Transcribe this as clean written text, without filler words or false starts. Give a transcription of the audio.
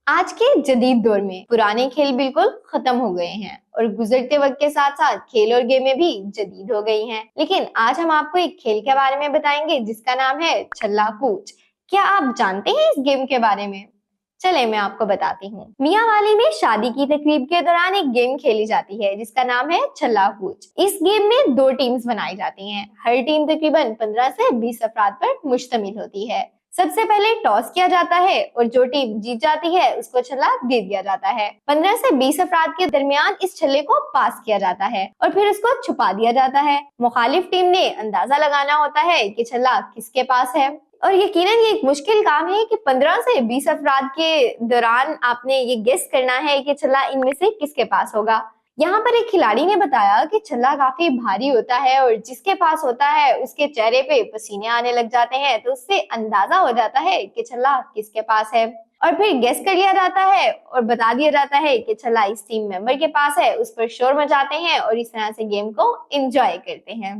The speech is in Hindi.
आज के जदीद दौर में पुराने खेल बिल्कुल खत्म हो गए हैं और गुजरते वक्त के साथ साथ खेल और गेमें भी जदीद हो गई हैं। लेकिन आज हम आपको एक खेल के बारे में बताएंगे जिसका नाम है छल्ला कूच। क्या आप जानते हैं इस गेम के बारे में? चले मैं आपको बताती हूँ। मियाँ वाली में शादी की तकरीब के दौरान एक गेम खेली जाती है जिसका नाम है छल्ला कूच। इस गेम में दो टीम्स बनाई जाती हैं। हर टीम तकरीबन 15 से 20 अफराद पर मुश्तमिल होती है। सबसे पहले टॉस किया जाता है और जो टीम जीत जाती है उसको छल्ला दे दिया जाता है। 15 से 20 अफराद के दरमियान इस छल्ले को पास किया जाता है और फिर उसको छुपा दिया जाता है। मुखालिफ टीम ने अंदाजा लगाना होता है कि छल्ला किसके पास है और यकीनन ये एक मुश्किल काम है कि 15 से 20 अफराद के दौरान आपने ये गेस करना है कि छल्ला इनमें से किसके पास होगा। यहाँ पर एक खिलाड़ी ने बताया कि छल्ला काफी भारी होता है और जिसके पास होता है उसके चेहरे पे पसीने आने लग जाते हैं, तो उससे अंदाजा हो जाता है कि छल्ला किसके पास है और फिर गेस कर लिया जाता है और बता दिया जाता है कि छल्ला इस टीम मेंबर के पास है। उस पर शोर मचाते हैं और इस तरह से गेम को एंजॉय करते हैं।